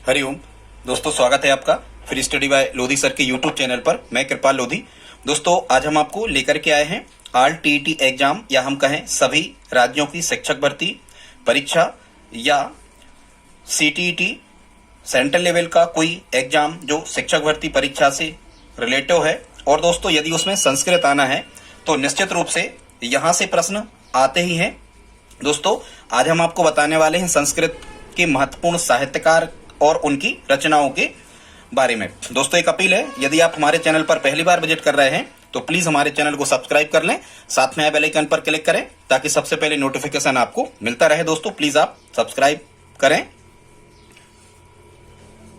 हरिओम दोस्तों, स्वागत है आपका free study bye Lodhi sir के यूट्यूब चैनल पर। मैं कृपाल लोधी। दोस्तों, आज हम आपको लेकर के आए हैं RTET एग्जाम या हम कहें सभी राज्यों की शिक्षक भर्ती परीक्षा या CTET सेंट्रल लेवल का कोई एग्जाम जो शिक्षक भर्ती परीक्षा से रिलेटिव है। और दोस्तों, यदि उसमें संस्कृत आना है तो निश्चित रूप से यहाँ से प्रश्न आते ही हैं। दोस्तों, आज हम आपको बताने वाले हैं संस्कृत के महत्वपूर्ण साहित्यकार और उनकी रचनाओं के बारे में। दोस्तों, एक अपील है, यदि आप हमारे चैनल पर पहली बार विजिट कर रहे हैं तो प्लीज हमारे चैनल को सब्सक्राइब कर लें, साथ में बेल आइकन पर क्लिक करें ताकि सबसे पहले नोटिफिकेशन आपको मिलता रहे। दोस्तों, प्लीज आप सब्सक्राइब करें।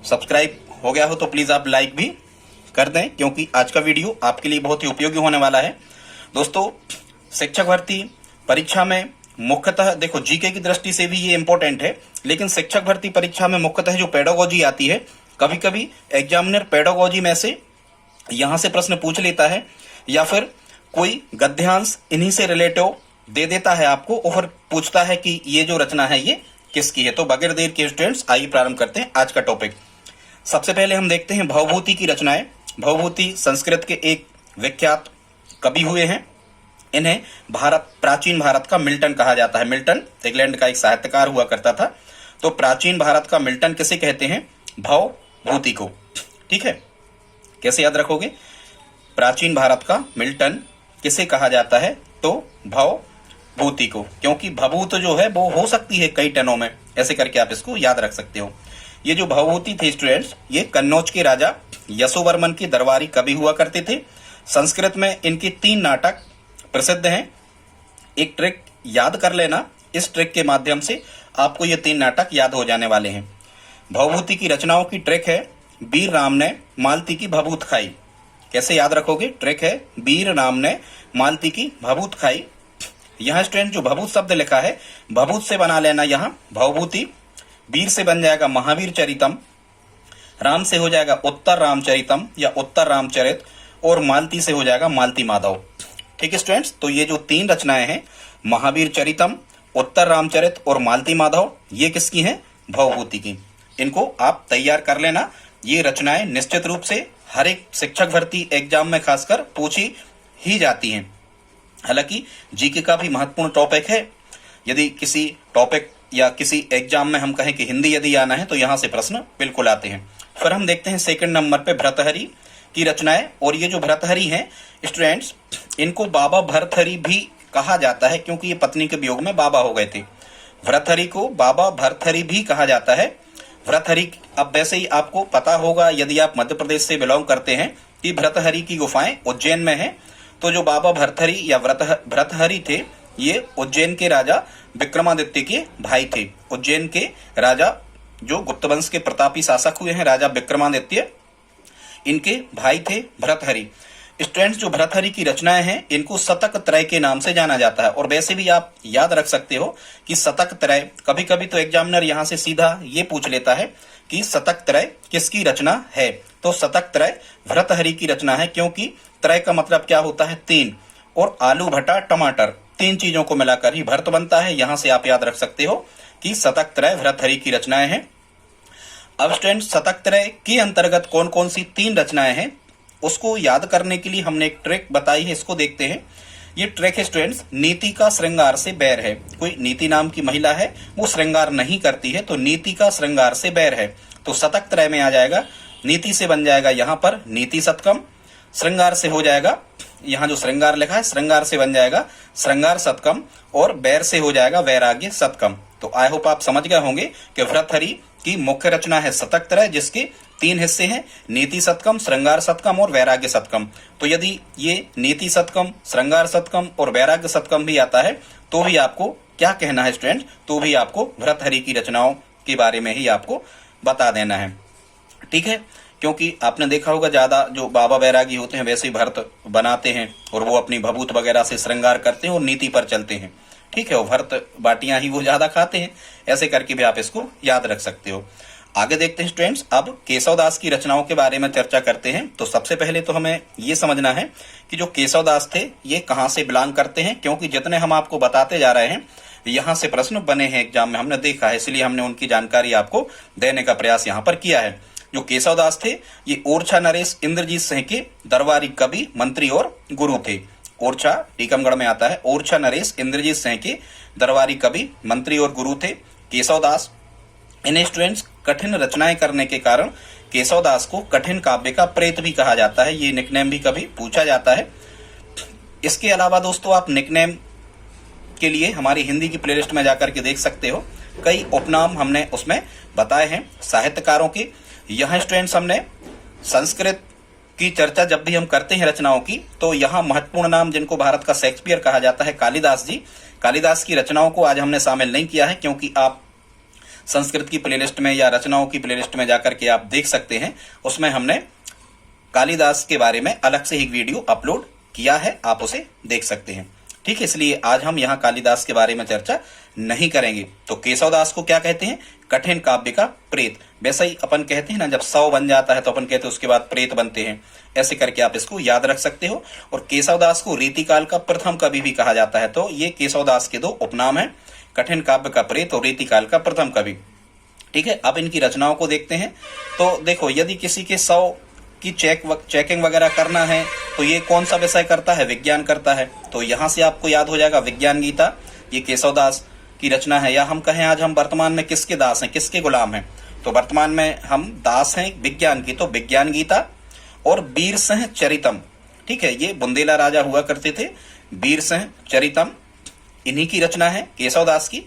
सब्सक्राइब हो गया हो तो प्लीज आप लाइक भी कर दें, क्योंकि आज का वीडियो आपके लिए बहुत ही उपयोगी होने वाला है। दोस्तों, शिक्षक भर्ती परीक्षा में मुख्यतः देखो, जीके की दृष्टि से भी ये इंपॉर्टेंट है, लेकिन शिक्षक भर्ती परीक्षा में मुख्यतः जो पेडागोजी आती है, कभी कभी एग्जामिनर पेडागोजी में से यहां से प्रश्न पूछ लेता है या फिर कोई गद्यांश इन्हीं से रिलेटिव दे देता है आपको और पूछता है कि ये जो रचना है ये किसकी है। तो बगैर देर के स्टूडेंट्स, आइए प्रारंभ करते हैं आज का टॉपिक। सबसे पहले हम देखते हैं भवभूति की रचनाएं। भवभूति संस्कृत के एक विख्यात कवि हुए हैं। इन्हें प्राचीन भारत का मिल्टन कहा जाता है। मिल्टन इंग्लैंड का एक साहित्यकार हुआ करता था। तो प्राचीन भारत का मिल्टन किसे कहते हैं? भवभूति को। ठीक है, कैसे याद रखोगे? प्राचीन भारत का मिल्टन किसे कहा जाता है? तो भवभूति को, क्योंकि भभूत जो है वो हो सकती है कई टनों में, ऐसे करके आप इसको याद रख सकते हो। ये जो भवभूति थे स्टूडेंट्स, ये कन्नौज के राजा यशोवर्मन के दरबारी कवि हुआ करते थे। संस्कृत में इनके 3 नाटक प्रसिद्ध हैं। एक ट्रिक याद कर लेना, इस ट्रिक के माध्यम से आपको ये 3 नाटक याद हो जाने वाले हैं। भवभूति की रचनाओं की ट्रिक है, वीर राम ने मालती की भभूत खाई। कैसे याद रखोगे? ट्रिक है, वीर राम ने मालती की भभूत खाई। यहाँ स्टूडेंट जो भभूत शब्द लिखा है, भभूत से बना लेना यहाँ भवभूति। वीर से बन जाएगा महावीर चरितम, राम से हो जाएगा उत्तर रामचरितम या उत्तर रामचरित, और मालती से हो जाएगा मालती माधव। ठीक है स्टूडेंट्स, तो ये जो 3 रचनाएं हैं, महावीर चरितम, उत्तर रामचरित और मालती माधव, ये किसकी हैं? भवभूति की। इनको आप तैयार कर लेना। ये रचनाएं निश्चित रूप से हर एक शिक्षक भर्ती एग्जाम में खासकर पूछी ही जाती हैं। हालांकि जीके का भी महत्वपूर्ण टॉपिक है। यदि किसी टॉपिक या किसी एग्जाम में हम कहें कि हिंदी यदि आना है तो यहाँ से प्रश्न बिल्कुल आते हैं। फिर हम देखते हैं सेकंड नंबर पे भर्तृहरि की रचनाएं। और ये जो भर्तृहरि हैं स्टूडेंट्स, इनको बाबा भर्तृहरि भी कहा जाता है, क्योंकि ये पत्नी के वियोग में बाबा हो गए थे। भर्तृहरि को बाबा भर्तृहरि भी कहा जाता है। भर्तृहरि, अब वैसे ही आपको पता होगा यदि आप मध्य प्रदेश से बिलोंग करते हैं कि भर्तृहरि की गुफाएं उज्जैन में हैं। तो जो बाबा भर्तृहरि या भर्तृहरि थे, ये उज्जैन के राजा विक्रमादित्य के भाई थे। उज्जैन के राजा जो गुप्त वंश के प्रतापी शासक हुए हैं, राजा विक्रमादित्य, इनके भाई थे भर्तृहरि। स्टूडेंट्स, जो भर्तृहरि की रचनाएं हैं, इनको शतक त्रय के नाम से जाना जाता है। और वैसे भी आप याद रख सकते हो कि शतक त्रय, कभी कभी तो एग्जामिनर यहां से सीधा ये पूछ लेता है कि शतक त्रय किसकी रचना है। तो शतक त्रय भर्तृहरि की रचना है, क्योंकि त्रय का मतलब क्या होता है? 3, और आलू भटा टमाटर, 3 चीजों को मिलाकर ही भर्त बनता है। यहां से आप याद रख सकते हो कि शतक त्रय भर्तृहरि की रचनाएं हैं। अब स्टूडेंट, शतक त्रय के अंतर्गत कौन कौन सी 3 रचनाएं हैं उसको याद करने के लिए हमने एक ट्रिक बताई है, इसको देखते हैं। ये ट्रिक है स्टूडेंट्स, नीति का श्रृंगार से बैर है। कोई नीति नाम की महिला है, वो श्रृंगार नहीं करती है, तो नीति का श्रृंगार से बैर है। तो शतक त्रय में आ जाएगा, नीति से बन जाएगा यहाँ पर नीति शतकम, श्रृंगार से हो जाएगा, यहाँ जो श्रृंगार लिखा है श्रृंगार से बन जाएगा श्रृंगार शतकम, और बैर से हो जाएगा वैराग्य शतकम। तो आई होप आप समझ गए होंगे कि भर्तृहरि की मुख्य रचना है शतक त्रय, जिसके 3 हिस्से हैं, नीति शतकम, श्रृंगार शतकम और वैराग्य शतकम। तो यदि ये नीति शतकम, श्रृंगार शतकम और वैराग्य शतकम भी आता है तो भी आपको क्या कहना है स्टूडेंट? तो भी आपको भर्तृहरि की रचनाओं के बारे में ही आपको बता देना है। ठीक है, क्योंकि आपने देखा होगा ज्यादा जो बाबा बैरागी होते हैं वैसे ही भर्त बनाते हैं और वो अपनी भभूत वगैरह से श्रृंगार करते हैं और नीति पर चलते हैं। ठीक है, वो भर्त बाटियां ही वो ज्यादा खाते हैं, ऐसे करके भी आप इसको याद रख सकते हो। आगे देखते हैं स्टूडेंट्स, अब केशवदास की रचनाओं के बारे में चर्चा करते हैं। तो सबसे पहले तो हमें ये समझना है कि जो केशवदास थे ये कहाँ से बिलोंग करते हैं, क्योंकि जितने हम आपको बताते जा रहे हैं यहाँ से प्रश्न बने हैं एग्जाम में, हमने देखा है, इसलिए हमने उनकी जानकारी आपको देने का प्रयास यहाँ पर किया है। जो केशवदास थे ये ओरछा नरेश इंद्रजीत सिंह के दरबारी कवि, मंत्री और गुरु थे। ओरछा टीकमगढ़ में आता है। ओरछा नरेश इंद्रजीत सिंह के दरबारी कवि, मंत्री और गुरु थे केशवदास। इन स्टूडेंट्स कठिन रचनाएं करने के कारण केशवदास को कठिन काव्य का प्रेत भी कहा जाता है। ये निकनेम भी कभी पूछा जाता है। इसके अलावा दोस्तों आप निकनेम के लिए हमारी हिंदी की प्लेलिस्ट में जाकर के देख सकते हो, कई उपनाम हमने उसमें बताए हैं साहित्यकारों के। यहाँ स्टूडेंट्स हमने संस्कृत की चर्चा जब भी हम करते हैं रचनाओं की, तो यहाँ महत्वपूर्ण नाम जिनको भारत का शेक्सपियर कहा जाता है, कालिदास जी, कालिदास की रचनाओं को आज हमने शामिल नहीं किया है, क्योंकि आप संस्कृत की प्लेलिस्ट में या रचनाओं की प्लेलिस्ट में जाकर के आप देख सकते हैं, उसमें हमने कालिदास के बारे में अलग से एक वीडियो अपलोड किया है, आप उसे देख सकते हैं। ठीक है, इसलिए आज हम यहाँ कालिदास के बारे में चर्चा नहीं करेंगे। तो केशवदास को क्या कहते हैं? कठिन काव्य का प्रेत। वैसे ही अपन कहते हैं ना, जब 100 बन जाता है तो अपन कहते हैं उसके बाद प्रेत बनते हैं, ऐसे करके आप इसको याद रख सकते हो। और केशवदास को रीतिकाल का प्रथम कवि भी कहा जाता है। तो ये केशवदास के दो उपनाम है, कठिन काव्य का प्रेत और रीतिकाल का प्रथम कवि। ठीक है, अब इनकी रचनाओं को देखते हैं। तो देखो, यदि किसी के 100 की चेकिंग वगैरह करना है तो ये कौन सा विषय करता है? विज्ञान करता है। तो यहां से आपको याद हो जाएगा विज्ञान गीता, ये केशवदास की रचना है। या हम कहें आज हम वर्तमान में किसके दास हैं, किसके गुलाम हैं? तो वर्तमान में हम दास हैं विज्ञान की, तो विज्ञान गीता और वीरसिंह चरितम। ठीक है, ये बुंदेला राजा हुआ करते थे, वीरसिंह चरितम इन्हीं की रचना है केशवदास की।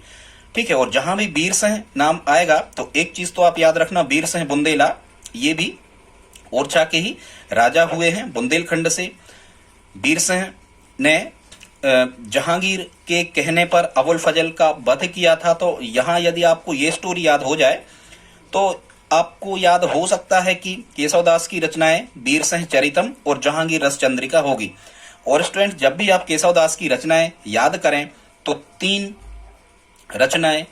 ठीक है, और जहां भी वीरसिंह नाम आएगा तो एक चीज तो आप याद रखना, वीरसिंह बुंदेला ये भी ओरछा के ही राजा हुए हैं, बुंदेलखंड से। वीरसिंह ने जहांगीर के कहने पर अबुल फजल का वध किया था। तो यहाँ यदि आपको ये स्टोरी याद हो जाए तो आपको याद हो सकता है कि केशवदास की रचनाएं वीरसिंह चरितम और जहांगीर रस चंद्रिका होगी। और स्टूडेंट, जब भी आप केशवदास की रचनाएं याद करें तो 3 रचनाएं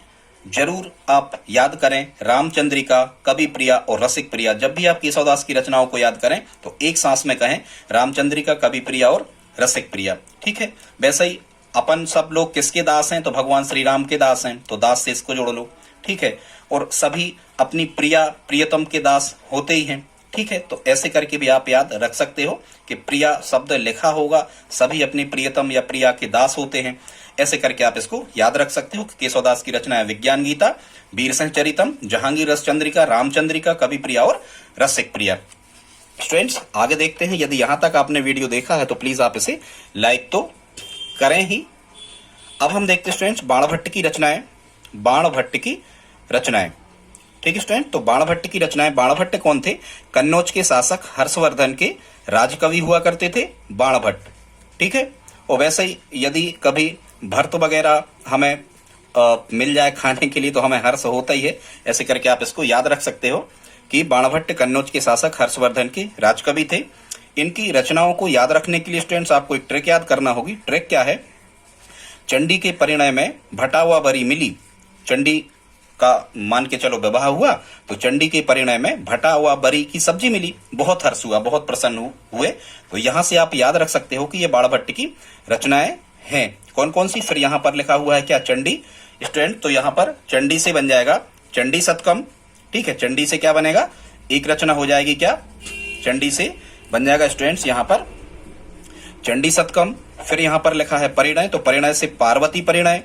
जरूर आप याद करें, रामचंद्रिका, कवि प्रिया और रसिक प्रिया। जब भी आप केशवदास की रचनाओं को याद करें तो एक सांस में कहें रामचंद्रिका, कवि प्रिया और रसिक प्रिया। ठीक है, वैसे ही अपन सब लोग किसके दास हैं? तो भगवान श्री राम के दास हैं, तो दास से इसको जोड़ लो। ठीक है, और सभी अपनी प्रिया प्रियतम के दास होते ही हैं। ठीक है, तो ऐसे करके भी आप याद रख सकते हो कि प्रिया शब्द लिखा होगा, सभी अपनी प्रियतम या प्रिया के दास होते हैं। ऐसे करके आप इसको याद रख सकते हो कि केशवदास की रचना है विज्ञान गीता, वीरसिंह चरितम, जहांगीर रस चंद्रिका, रामचंद्रिका, कवि प्रिया और रसिक प्रिया। स्टूडेंट्स, आगे देखते हैं। यदि यहां तक आपने वीडियो देखा है तो प्लीज आप इसे लाइक तो करें ही। अब हम देखते हैं स्टूडेंट्स बाणभट्ट की रचनाएं, बाणभट्ट की रचनाएं। ठीक है स्टूडेंट, तो बाणभट्ट की रचनाएं। बाणभट्ट कौन थे? कन्नौज के शासक हर्षवर्धन के राजकवि हुआ करते थे बाणभट्ट। ठीक है, और वैसे ही यदि कभी भरत वगैरह हमें मिल जाए खाने के लिए तो हमें हर्ष होता ही है। ऐसे करके आप इसको याद रख सकते हो कि बाणभट्ट कन्नौज के शासक हर्षवर्धन के राजकवि थे। इनकी रचनाओं को याद रखने के लिए स्टूडेंट्स आपको एक ट्रिक याद करना होगी। ट्रिक क्या है? चंडी के परिणय में भटा हुआ बरी मिली। चंडी का मान के चलो विवाह हुआ तो चंडी के परिणय में भटा हुआ बरी की सब्जी मिली, बहुत हर्ष हुआ, बहुत प्रसन्न हुए। तो यहां से आप याद रख सकते हो कि ये बाणभट्ट की रचनाएं हैं। कौन कौन सी? फिर यहाँ पर लिखा हुआ है क्या? चंडी। स्टूडेंट, तो यहाँ पर चंडी से बन जाएगा चंडी शतकम। ठीक है, चंडी से क्या बनेगा? एक रचना हो जाएगी क्या? चंडी से बन जाएगा स्टूडेंट्स यहाँ पर चंडी शतकम। फिर यहाँ पर लिखा है परिणय, तो परिणय से पार्वती परिणय।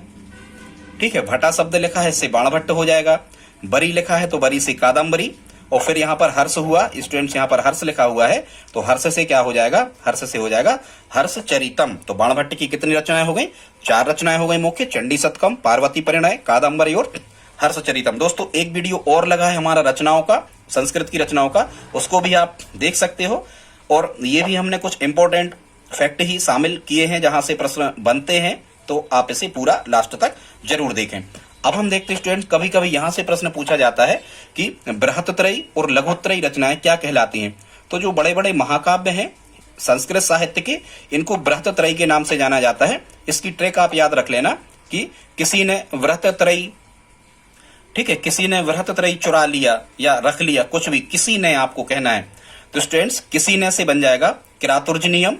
ठीक है, भटा शब्द लिखा है, इससे बाणभट्ट हो जाएगा। बरी लिखा है तो बरी से कादम्बरी। और फिर यहाँ पर हर्ष हुआ, स्टूडेंट्स यहाँ पर हर्ष लिखा हुआ है तो हर्ष से क्या हो जाएगा? हर्ष से हो जाएगा हर्ष चरितम। तो बाणभट्ट की कितनी रचनाएं हो गई? 4 रचनाएं हो गई मुख्य, चंडी शतकम, पार्वती परिणय, कादम्बरी और हर्ष चरितम। दोस्तों, एक वीडियो और लगा है हमारा रचनाओं का, संस्कृत की रचनाओं का, उसको भी आप देख सकते हो। और ये भी हमने कुछ इंपॉर्टेंट फैक्ट ही शामिल किए हैं जहां से प्रश्न बनते हैं, तो आप इसे पूरा लास्ट तक जरूर देखें। अब हम देखते हैं स्टूडेंट, कभी कभी यहां से प्रश्न पूछा जाता है कि बृहत्त्रयी और लघुत्रयी रचनाएं क्या कहलाती हैं? तो जो बड़े बड़े महाकाव्य हैं संस्कृत साहित्य के, इनको बृहत्त्रयी के नाम से जाना जाता है। इसकी ट्रिक आप याद रख लेना कि किसी ने बृहत्त्रयी, ठीक है, किसी ने बृहत्त्रयी चुरा लिया या रख लिया, कुछ भी किसी ने आपको कहना है। तो स्टूडेंट्स, किसी ने से बन जाएगा किरातुर्जनियम,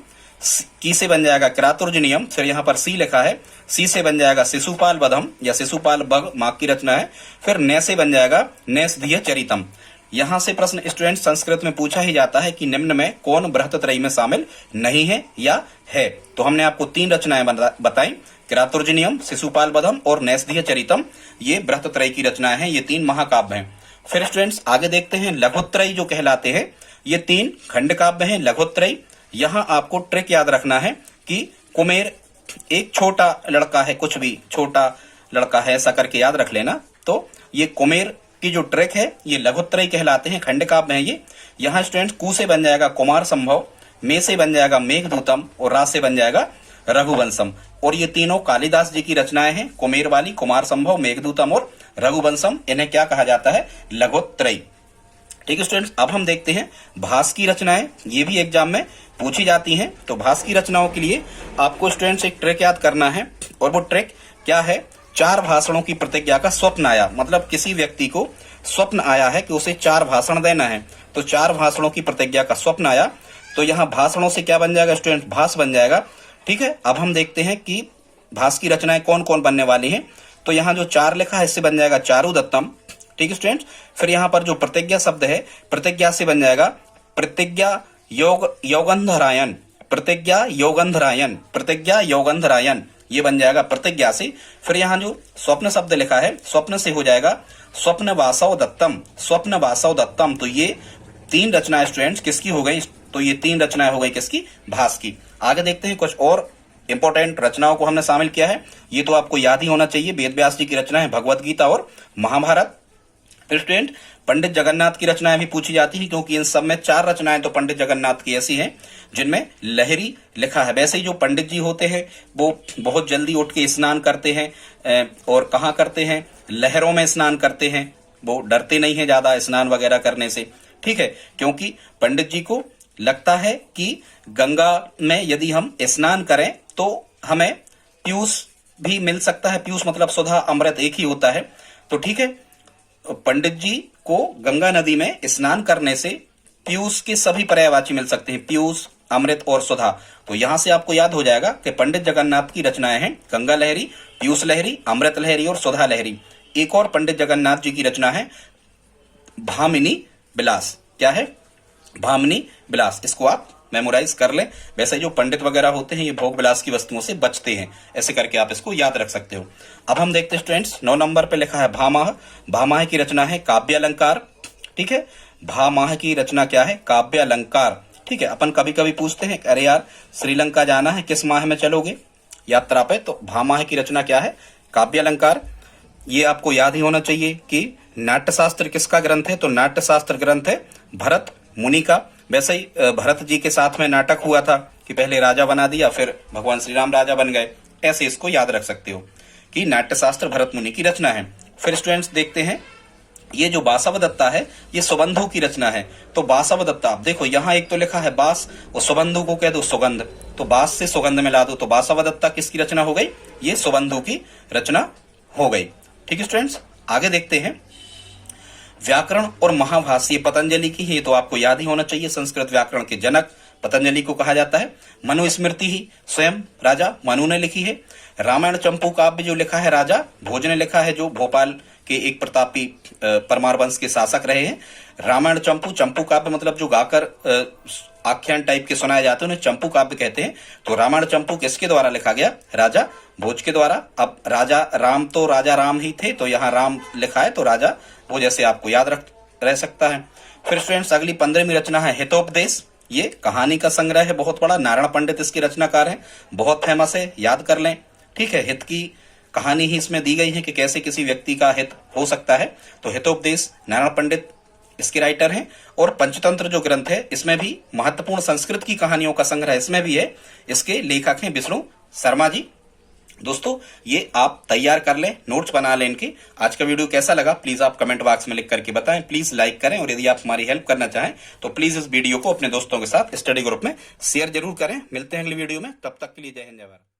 की से बन जाएगा किरातुर्जनियम, फिर यहाँ पर सी लिखा है, सी से बन जाएगा शिशुपाल वधम या शिशुपाल बग, माघ की रचना है। फिर ने से बन जाएगा नेस्धिय चरितम। यहाँ से प्रश्न स्टूडेंट संस्कृत में पूछा ही जाता है कि निम्न में कौन बृहत्त्रयी में शामिल नहीं है या है। तो हमने आपको 3 रचनाएं बताई, किरातुर्जनियम, शिशुपाल वधम और नेस्धिय चरितम। ये बृहत्त्रयी की रचनाएं हैं, ये 3 महाकाव्य हैं। फिर स्टूडेंट्स आगे देखते हैं लघुत्रयी जो कहलाते हैं, ये 3 खंड काव्य हैं लघुत्रयी। यहाँ आपको ट्रिक याद रखना है कि कुमेर एक छोटा लड़का है, कुछ भी छोटा लड़का है ऐसा करके याद रख लेना। तो ये कुमेर की जो ट्रिक है ये लघुत्रयी कहलाते हैं, खंड काव्य हैं ये। यहाँ स्टूडेंट्स कु से बन जाएगा कुमार संभव, मे से बन जाएगा मेघदूतम और रा से बन जाएगा रघुवंशम। और ये तीनों कालिदास जी की रचनाएं हैं, कुमेर वाली, कुमार संभव, मेघदूतम और रघुवंशम। इन्हें क्या कहा जाता है? लघुत्रयी। ठीक है स्टूडेंट्स, अब हम देखते हैं भास की रचनाएं, ये भी एग्जाम में पूछी जाती हैं। तो भास की रचनाओं के लिए आपको स्टूडेंट्स एक ट्रिक याद करना है, और वो ट्रिक क्या है? 4 भाषणों की प्रतिज्ञा का स्वप्न आया, मतलब किसी व्यक्ति को स्वप्न आया है कि उसे 4 भाषण देना है, तो 4 भाषणों की प्रतिज्ञा का स्वप्न आया। तो यहाँ भाषणों से क्या बन जाएगा स्टूडेंट? भास बन जाएगा। ठीक है, अब हम देखते हैं कि भास की रचनाएं कौन कौन बनने वाली हैं। तो यहाँ जो 4 लिखा है इससे बन जाएगा चारुदत्तम। ठीक है स्टूडेंट्स, फिर यहाँ पर जो प्रतिज्ञा शब्द है, प्रतिज्ञा से बन जाएगा प्रतिज्ञा योगंधरायन, प्रतिज्ञा योगंधरायन, प्रतिज्ञा योगंधरायन, ये बन जाएगा प्रतिज्ञा से। फिर यहाँ जो स्वप्न शब्द लिखा है, स्वप्न से हो जाएगा स्वप्न वासव दत्तम, स्वप्न वासव दत्तम। तो ये 3 रचनाएं स्टूडेंट्स किसकी हो गई? तो ये 3 रचनाएं हो गई किसकी? भास की। आगे देखते हैं, कुछ और इंपॉर्टेंट रचनाओं को हमने शामिल किया है, ये तो आपको याद ही होना चाहिए। वेद व्यास जी की रचना है भगवत गीता और महाभारत। फिर स्टूडेंट पंडित जगन्नाथ की रचनाएं भी पूछी जाती हैं, क्योंकि इन सब में 4 रचनाएं तो पंडित जगन्नाथ की ऐसी हैं जिनमें लहरी लिखा है। वैसे ही जो पंडित जी होते हैं वो बहुत जल्दी उठ के स्नान करते हैं, और कहाँ करते हैं? लहरों में स्नान करते हैं। वो डरते नहीं है ज्यादा स्नान वगैरह करने से, ठीक है, क्योंकि पंडित जी को लगता है कि गंगा में यदि हम स्नान करें तो हमें पीयूष भी मिल सकता है। पीयूष मतलब सुधा, अमृत एक ही होता है। तो ठीक है, पंडित जी को गंगा नदी में स्नान करने से पीयूष के सभी पर्यायवाची मिल सकते हैं, पीयूष, अमृत और सुधा। तो यहां से आपको याद हो जाएगा कि पंडित जगन्नाथ की रचनाएं हैं गंगा लहरी, पीयूष लहरी, अमृत लहरी और सुधा लहरी। एक और पंडित जगन्नाथ जी की रचना है भामिनी विलास। क्या है? भामिनी विलास। इसको आप मेमोराइज कर लें। वैसे जो पंडित वगैरह होते हैं ये भोग विलास की वस्तुओं से बचते हैं, ऐसे करके आप इसको याद रख सकते हो। अब हम देखते हैं स्टूडेंट्स 9 नंबर पे लिखा है भामाह। भामाह की रचना है काव्य अलंकार। ठीक है, भामाह की रचना क्या है? काव्य अलंकार। ठीक है, अपन कभी कभी पूछते हैं अरे यार श्रीलंका जाना है, किस माह में चलोगे यात्रा पे? तो भामाह की रचना क्या है? काव्य अलंकार। ये आपको याद ही होना चाहिए कि नाट्यशास्त्र किसका ग्रंथ है? तो नाट्यशास्त्र ग्रंथ है भरत मुनि का। वैसे ही भरत जी के साथ में नाटक हुआ था कि पहले राजा बना दिया, फिर भगवान श्री राम राजा बन गए। ऐसे इसको याद रख सकते हो कि नाट्यशास्त्र भरत मुनि की रचना है। फिर स्टूडेंट्स देखते हैं, ये जो बासवदत्ता है ये सुबंधु की रचना है। तो बासवदत्ता, आप देखो यहाँ एक तो लिखा है बास, और सुबंधु को कह दो सुगंध, तो बास से सुगंध मिला दो, तो बासवदत्ता किसकी रचना हो गई? ये सुबंधु की रचना हो गई। ठीक है स्टूडेंट्स, आगे देखते हैं व्याकरण और महाभाष्य पतंजलि की है। ये तो आपको याद ही होना चाहिए, संस्कृत व्याकरण के जनक पतंजलि को कहा जाता है। मनुस्मृति ही स्वयं राजा मनु ने लिखी है। रामायण चंपू काव्य जो लिखा है राजा भोज ने लिखा है, जो भोपाल के एक प्रतापी परमार वंश के शासक रहे हैं। रामायण चंपू, चंपू काव्य मतलब जो गाकर आख्यान टाइप के सुनाए जाते हैं उन्हें चंपू काव्य कहते हैं। तो रामायण चंपू किसके द्वारा लिखा गया? राजा भोज के द्वारा। अब राजा राम तो राजा राम ही थे, तो यहाँ राम लिखा है तो राजा वो जैसे आपको याद रह सकता है। फिर स्टूडेंट्स अगली 15वीं रचना है हितोपदेश। ये कहानी का संग्रह है बहुत बड़ा, नारायण पंडित इसके रचनाकार हैं, बहुत फेमस है, याद कर लें। ठीक है, हित की कहानी ही इसमें दी गई है कि कैसे किसी व्यक्ति का हित हो सकता है। तो हितोपदेश नारायण पंडित इसके राइटर हैं। और पंचतंत्र जो ग्रंथ है इसमें भी महत्वपूर्ण संस्कृत की कहानियों का संग्रह इसमें भी है। इसके लेखक हैं विष्णु शर्मा जी। दोस्तों ये आप तैयार कर लें, नोट्स बना लें इनके। आज का वीडियो कैसा लगा प्लीज आप कमेंट बॉक्स में लिख करके बताएं। प्लीज लाइक करें, और यदि आप हमारी हेल्प करना चाहें तो प्लीज इस वीडियो को अपने दोस्तों के साथ स्टडी ग्रुप में शेयर जरूर करें। मिलते हैं अगली वीडियो में, तब तक के लिए जय हिंद जय भारत।